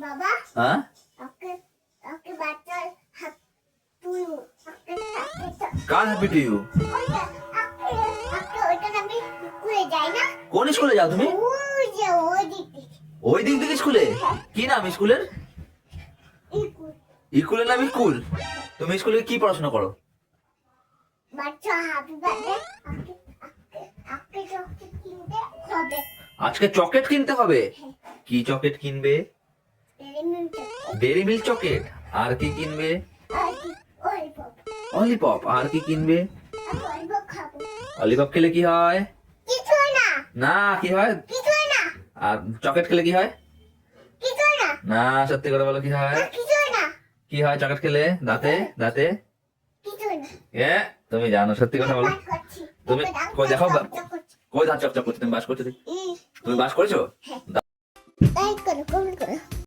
বাবা হ্যাঁ ওকে ওকে বাচ্চার হাত তুই ওকে কার হ্যাপি টু ইউ? ওইটা ওকে ওকে ওইটা আমি স্কুলে যাই না কোন স্কুলে যাও তুমি? ওই যে ওই দিকে ওই দিক থেকে স্কুলে? কি নাম স্কুলের? স্কুল স্কুলের নাম স্কুল? তুমি স্কুলে কি পড়াশোনা করো? বাচ্চা হ্যাপি বার্থডে ওকে ওকে চকলেট কিনতে হবে আজকে চকলেট কিনতে হবে। কি চকলেট কিনবে? Dairy milk chocolate. আর কি কিনবে? অলিপপ। আর কি কিনবে? অলিপপ খেলে কি হয়? না কি হয়? আর চকলেট খেলে কি হয়? না সত্যি করে বলো কি হয়? কি হয় চকলেট খেলে? দাঁতে দাঁতে এ তুমি জানো সত্যি কথা বলো। তুমি কই দেখো কই দাঁত চকচক করছে, তুমি বাস করছো? তুমি বাস করেছো? লাইক করো কমেন্ট করো